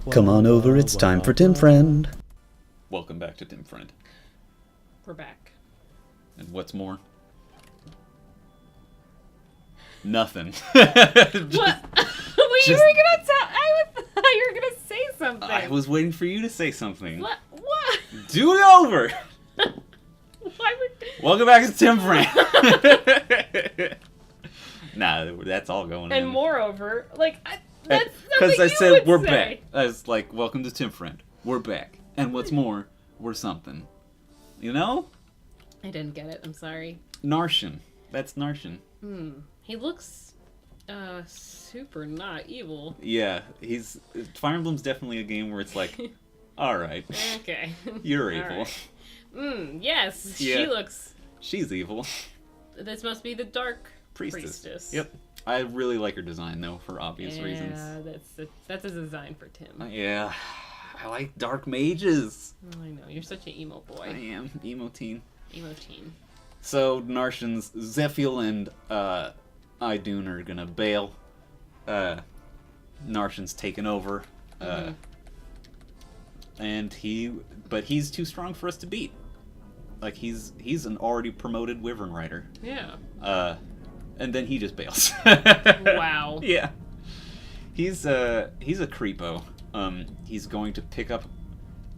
Come on over, it's time for Tim Friend. Welcome back to Tim Friend. We're back. And what's more? Nothing. What? You were gonna tell. I thought you were gonna say something. I was waiting for you to say something. What? What? Do it over! Why would... Welcome back to Tim Friend. Nah, that's all going And in. moreover, like, that's something Because I you said would we're say. back. I was like, welcome to Tim Friend. We're back. And what's more, we're something. You know? I didn't get it. I'm sorry. Narshan. That's Narshan. He looks super not evil. Yeah, Fire Emblem's definitely a game where it's like, alright, Okay. you're All evil. right. Yes. Yeah. She looks. She's evil. This must be the Dark Priestess. Yep. I really like her design, though, for obvious reasons. Yeah, that's a design for Tim. Yeah. I like dark mages. I know, you're such an emo boy. I am. Emo teen. Emo teen. So, Narshan's Zephiel and Idun are gonna bail. Narshan's taken over. But he's too strong for us to beat. Like, he's an already promoted Wyvern Rider. Yeah. And then he just bails. Wow. Yeah. He's a creepo. He's going to pick up,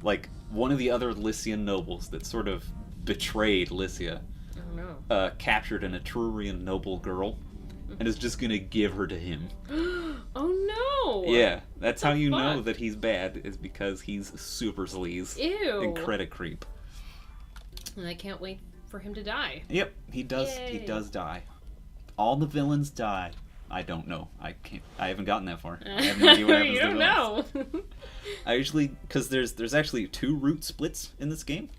like, one of the other Lycian nobles that sort of betrayed Lycia. Oh no. Captured an Etrurian noble girl, and is just gonna give her to him. Oh no! Yeah, that's how you know fuck? that he's bad, is because he's super sleaze. Ew. And credit creep. And I can't wait for him to die. Yep, he does. He Yay. does die. All the villains die. I don't know. I haven't gotten that far. I have no idea what happens You to don't villains. know. I usually, because there's actually 2 route splits in this game.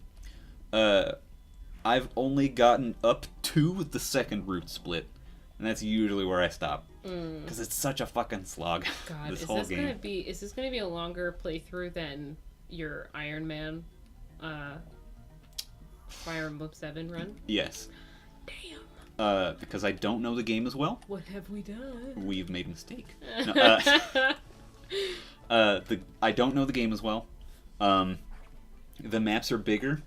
I've only gotten up to the second route split, and that's usually where I stop. Because it's such a fucking slog. God, this whole game. Is this gonna be a longer playthrough than your Iron Man, Fire Emblem 7 run? Yes. Damn. Because I don't know the game as well. What have we done? We've made a mistake. No, I don't know the game as well. The maps are bigger.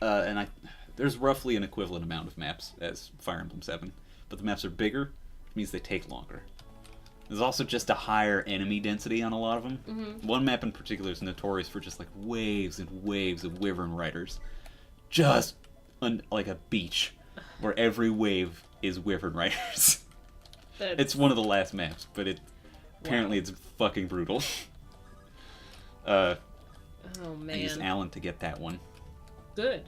And there's roughly an equivalent amount of maps as Fire Emblem 7, but the maps are bigger, which means they take longer. There's also just a higher enemy density on a lot of them. One map in particular is notorious for just like waves and waves of Wyvern Riders. Just like a beach, where every wave is Wyvern Riders. It's one of the last maps, but apparently it's fucking brutal. Oh man. I used Alan to get that one. Good.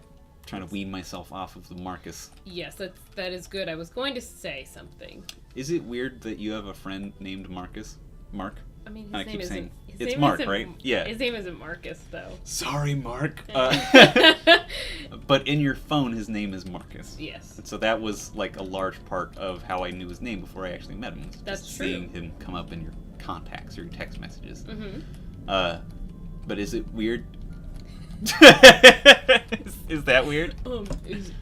Trying to wean myself off of the Marcus. Yes, that is good. I was going to say something. Is it weird that you have a friend named Marcus? Mark? I mean, I his keep name saying isn't. it's Mark, right? Yeah. His name isn't Marcus, though. Sorry, Mark. But in your phone, his name is Marcus. Yes. And so that was like a large part of how I knew his name before I actually met him. Was That's just true. seeing him come up in your contacts or your text messages. But is it weird? is that weird?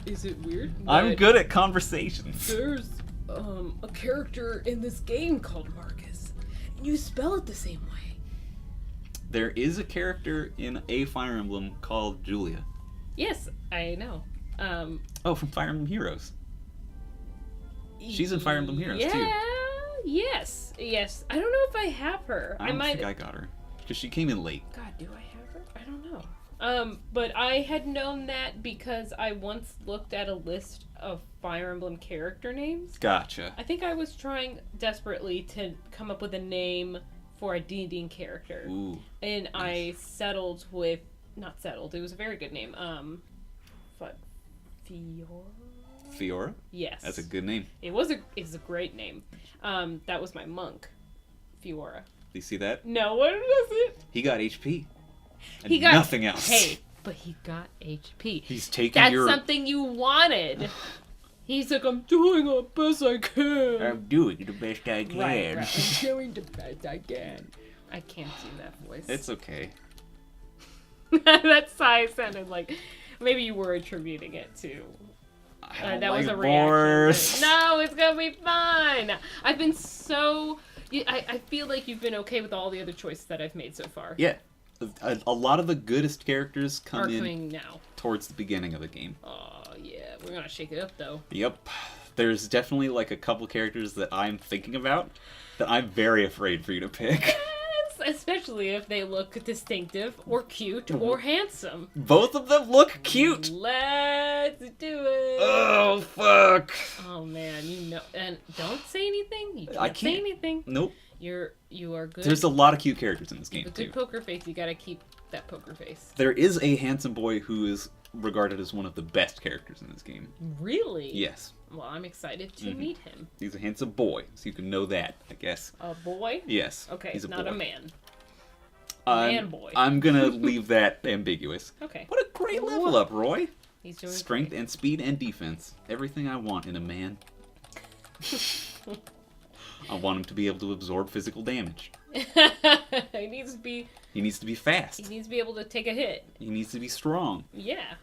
Is it weird? I'm good at conversations. There's a character in this game called Marcus, and you spell it the same way. There is a character in a Fire Emblem called Julia. Yes, I know. Oh, from Fire Emblem Heroes. She's in Fire Emblem Heroes, too. Yes. I don't know if I have her. I don't think I got her. Because she came in late. God, do I have her? I don't know. But I had known that because I once looked at a list of Fire Emblem character names. Gotcha. I think I was trying desperately to come up with a name for a D&D character. Ooh. And I settled with... Not settled, it was a very good name. Fiora? Fiora? Yes. That's a good name. It's a great name. That was my monk, Fiora. Do you see that? No, what was it? He got HP. And He got nothing else. Hey, but he got HP. He's taking That's your... something you wanted. He's like, I'm doing the best I can. I'm doing the best I can. Right. I'm doing the best I can. I can't do that voice. It's okay. That sigh sounded like maybe you were attributing it to. I don't That like was a Boris. reaction. No, it's gonna be fine. I've been so I feel like you've been okay with all the other choices that I've made so far. Yeah. A lot of the goodest characters Are come in coming now. towards the beginning of the game. Oh, yeah. We're gonna shake it up, though. Yep. There's definitely like a couple characters that I'm thinking about that I'm very afraid for you to pick. Yes, especially if they look distinctive or cute or handsome. Both of them look cute. Let's do it. Oh, fuck. Oh man, and don't say anything. You I can't say can't. anything. Nope. You are good. There's a lot of cute characters in this You game, have a good too. poker face. You gotta keep that poker face. There is a handsome boy who is regarded as one of the best characters in this game. Really? Yes. Well, I'm excited to meet him. He's a handsome boy, so you can know that, I guess. A boy? Yes. Okay, He's a not boy. a man. I'm, boy. I'm gonna leave that ambiguous. Okay. What a great level up, Roy. He's doing Strength great. and speed and defense. Everything I want in a man. I want him to be able to absorb physical damage. he needs to be. He needs to be fast. He needs to be able to take a hit. He needs to be strong. Yeah.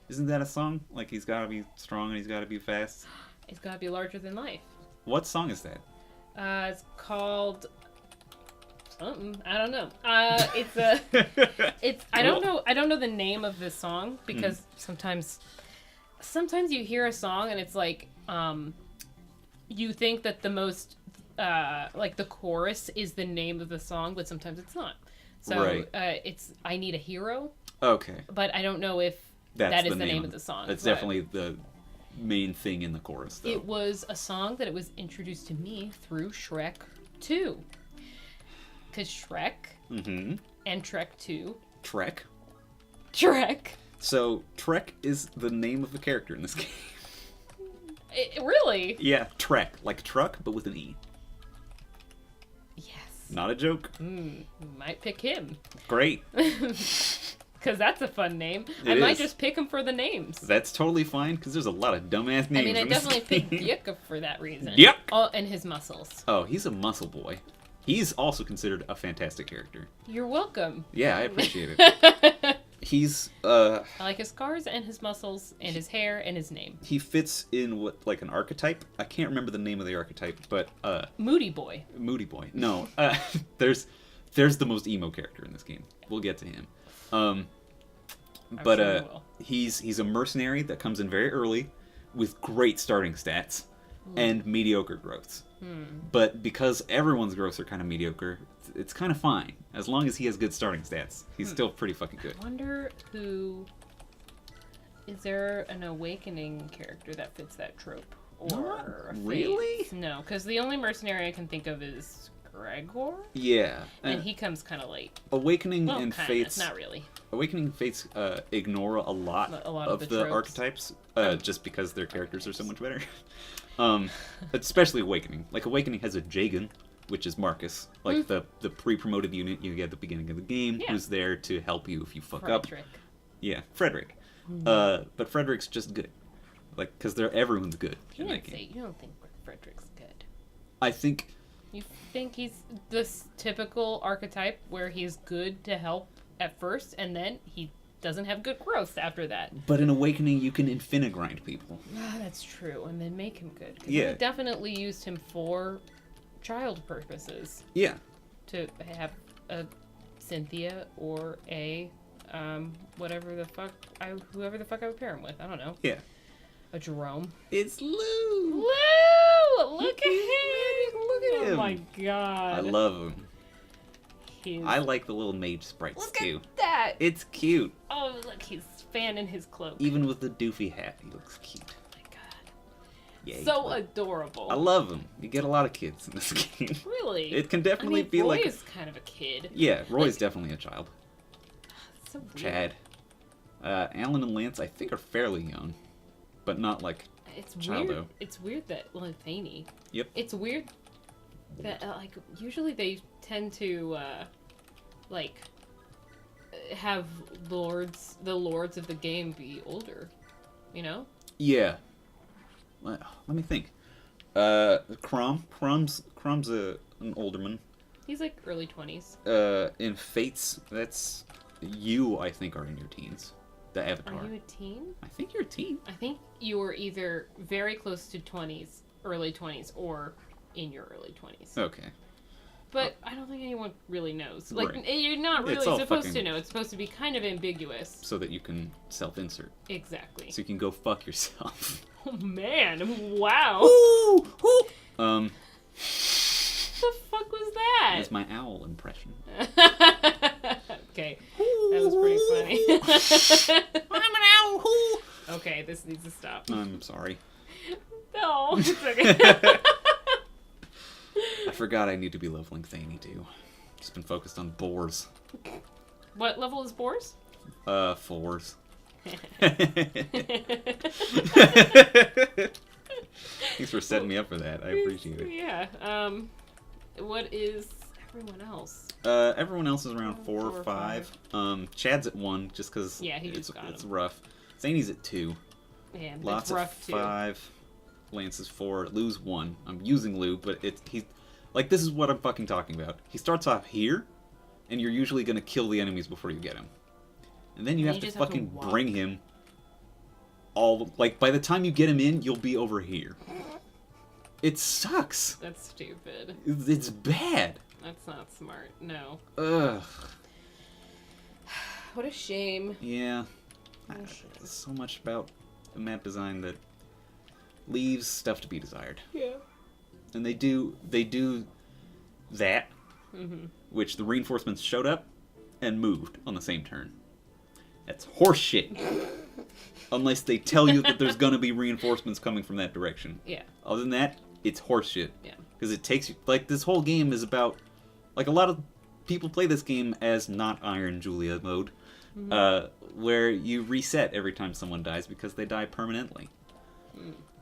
Isn't that a song? Like, he's gotta be strong and he's gotta be fast? It's gotta be larger than life. What song is that? It's called something. I don't know. It's a. It's. I don't know. I don't know the name of this song because sometimes you hear a song and it's like you think that the most like the chorus is the name of the song, but sometimes it's not. So Right. it's I Need a Hero, Okay. but I don't know if That's the name of the song. That's but definitely the main thing in the chorus, though. It was a song that it was introduced to me through Shrek 2. Because Shrek Mm-hmm. and Trek 2. Trek. Shrek. So, Trek is the name of the character in this game. Really? Yeah, Trek. Like truck, but with an E. Yes. Not a joke. Might pick him. Great. Because that's a fun name. I It might is. just pick him for the names. That's totally fine, because there's a lot of dumbass names I mean, I in this definitely picked game. Yucca for that reason. Yuck! Oh, and his muscles. Oh, he's a muscle boy. He's also considered a fantastic character. You're welcome. Yeah, I appreciate it. He's, I like his scars and his muscles and his hair and his name. he fits in what, like an archetype? I can't remember the name of the archetype, but, Moody Boy. Moody Boy. No, there's the most emo character in this game. We'll get to him. But sure we will. he's a mercenary that comes in very early with great starting stats and mediocre growths. But because everyone's growths are kind of mediocre, it's kind of fine. As long as he has good starting stats, he's still pretty fucking good. I wonder who... Is there an awakening character that fits that trope? Or Not a Faith? really? No, because the only mercenary I can think of is Gregor, Yeah. and he comes kind of late. Awakening Well, and kind Fates. not really. Awakening and Fates ignore a lot of the the tropes. archetypes, just because their characters are so much better. Especially Awakening. Like, Awakening has a Jagan, which is Marcus, like the pre-promoted unit you get at the beginning of the game, Yeah. woo's there to help you if you fuck up. Frederick. Yeah, Frederick. But Frederick's just good. Like, because everyone's good in that game. You don't think Frederick's good. I think... You think he's this typical archetype where he's good to help at first, and then he doesn't have good growth after that. But in Awakening, you can infinigrind people. Ah, that's true, and then make him good. 'Cause Yeah. I definitely used him for child purposes. Yeah. To have a Cynthia or a whoever the fuck I would pair him with. I don't know. Yeah. A Jerome. It's Lou! Woo! Look at him! Look at him! Oh my god. I love him. He's... I like the little mage sprites, Look too. at that! It's cute. Oh, look, he's fanning his cloak. Even with the doofy hat, he looks cute. Oh my god. Yeah, So adorable. I love him. You get a lot of kids in this game. Really? It can definitely I mean, be Roy like... is kind of a kid. Yeah, Roy's definitely a child. So weird. Chad. Alan and Lance, I think, are fairly young. But not like... It's Childo. weird. It's weird that Lanthany. Yep. It's weird that like usually they tend to have the lords of the game be older. You know? Yeah. Let me think. Crom's an alderman. He's like early 20s. In Fates, that's... You, I think, are in your teens. The Avatar. Are you a teen? I think you're a teen. I think you were either very close to 20s, early 20s, or in your early 20s. Okay. But I don't think anyone really knows. Like, Right. you're not really It's all supposed to fucking- know. It's supposed to be kind of ambiguous. So that you can self-insert. Exactly. So you can go fuck yourself. Oh, man. Wow. Ooh, ooh. What the fuck was that? That's my owl impression. Okay. That was pretty funny. I'm an owl. Ooh. Okay, this needs to stop. I'm sorry. No, it's okay. I forgot I need to be leveling Thany too. Just been focused on boars. What level is Boars? 4s. Thanks for setting me up for that. I appreciate it. Yeah. What is everyone else? Everyone else is around 4 4 or or 5. Chad's at 1 just because Yeah, he just got it's him. rough. Thany's at 2. Man, Lots that's at rough too. 5. Lance is 4. Lou's 1. I'm using Lou, but he's like, this is what I'm fucking talking about. He starts off here, and you're usually gonna kill the enemies before you get him, and then you have to just have to fucking walk. bring him. Like by the time you get him in, you'll be over here. It sucks. That's stupid. It's bad. That's not smart. No. Ugh. What a shame. Yeah. a shame. There's so much about the map design that leaves stuff to be desired. Yeah. And they do that, which the reinforcements showed up and moved on the same turn. That's horseshit. Unless they tell you that there's gonna be reinforcements coming from that direction. Yeah. Other than that, it's horseshit. Yeah. Because it takes you, like, this whole game is about, like, a lot of people play this game as not Iron Julia mode, where you reset every time someone dies because they die permanently.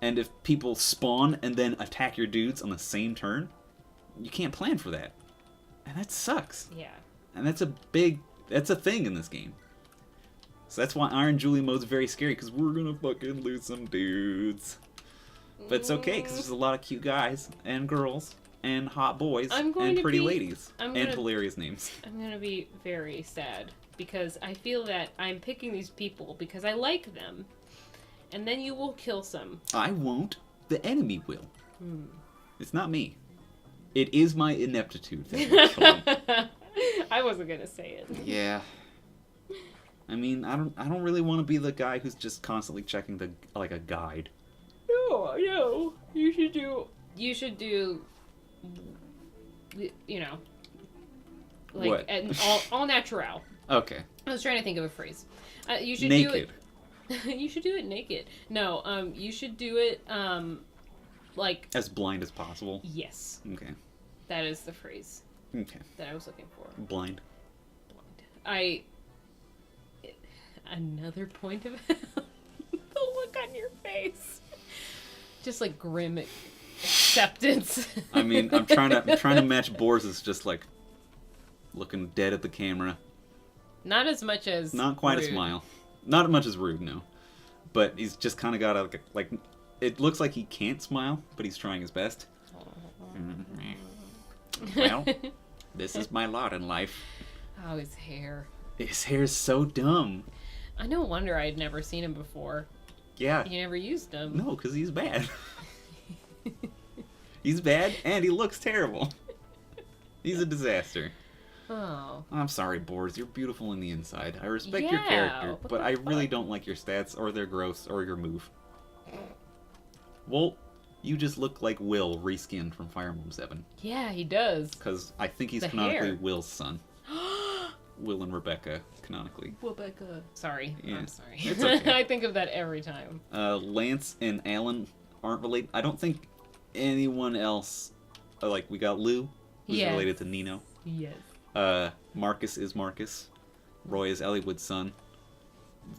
And if people spawn and then attack your dudes on the same turn, you can't plan for that. And that sucks. Yeah. And that's a thing in this game. So that's why Iron Julia mode's very scary, because we're gonna fucking lose some dudes. But it's okay, because there's a lot of cute guys and girls and hot boys and pretty ladies and hilarious names. I'm gonna be very sad because I feel that I'm picking these people because I like them, and then you will kill some. I won't. The enemy will. It's not me. It is my ineptitude thing, actually. I wasn't gonna say it. Yeah. I mean, I don't really want to be the guy who's just constantly checking a guide. No. You should do. You know. Like What? all natural. Okay. I was trying to think of a phrase. You should Naked. do it. You should do it naked. No. You should do it. Like. As blind as possible. Yes. Okay. That is the phrase Okay. that I was looking for. Blind. Another point of the look on your face. Just like grim acceptance. I mean, I'm trying to match Boris' just like looking dead at the camera. Not as much as Not quite Rude. a smile. Not as much as Rude, no. But he's just kind of got a like. It looks like he can't smile, but he's trying his best. Well, this is my lot in life. Oh, his hair. His hair's so dumb. No wonder I had never seen him before. Yeah. You never used him. No, because he's bad. He's bad, and he looks terrible. He's a disaster. Oh. I'm sorry, Boars. You're beautiful on the inside. I respect your Yeah, character, what but the I really fuck? don't like your stats, or they're gross, or your move. Well, you just look like Will reskinned from Fire Emblem 7. Yeah, he does. Because I think he's The canonically hair. Will's son. Will and Rebecca, canonically. Rebecca. Sorry. Yeah, I'm sorry. it's okay. I think of that every time. Lance and Alan aren't related. I don't think anyone else... like, we got Lou, who's Yes. related to Nino. Yes. Marcus is Marcus. Roy is Elliewood's son.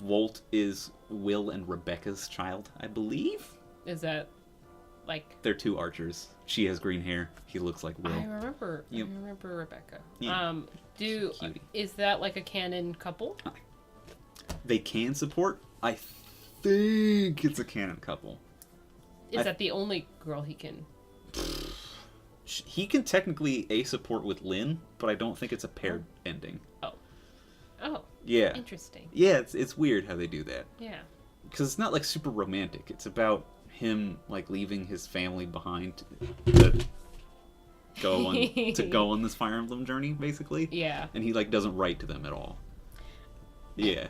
Volt is Will and Rebecca's child, I believe. Is that like... They're two archers. She has green hair. He looks like Will. I remember. Yep. I remember Rebecca. Yeah. Cutie. Is that like a canon couple? They can support. I think it's a canon couple. Is that the only girl he can? He can technically A support with Lynn, but I don't think it's a paired ending. Oh. Yeah. Interesting. Yeah, it's weird how they do that. Yeah. Because it's not like super romantic. It's about him like leaving his family behind to go on this Fire Emblem journey, basically. Yeah. And he like doesn't write to them at all. Yeah.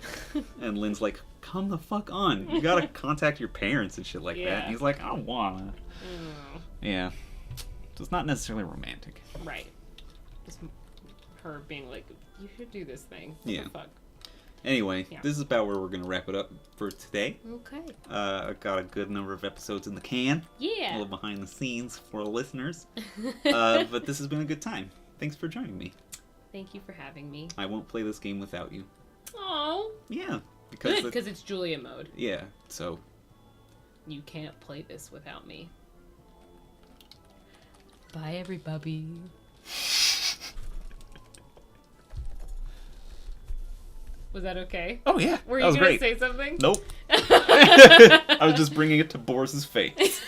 And Lynn's like, come the fuck on. You gotta contact your parents and shit like that. And he's like, I don't wanna. Yeah. So it's not necessarily romantic. Right. Just her being like, you should do this thing. What Yeah. the fuck? Anyway, this is about where we're gonna wrap it up for today. Okay. I got a good number of episodes in the can. A Yeah. little behind the scenes for the listeners. But this has been a good time. Thanks for joining me. Thank you for having me. I won't play this game without you. Oh. Yeah. Good, because it's Julia mode. Yeah, so... You can't play this without me. Bye, everybody. Was that okay? Oh, yeah. Were that you was going to great. say something? Nope. I was just bringing it to Boris's face.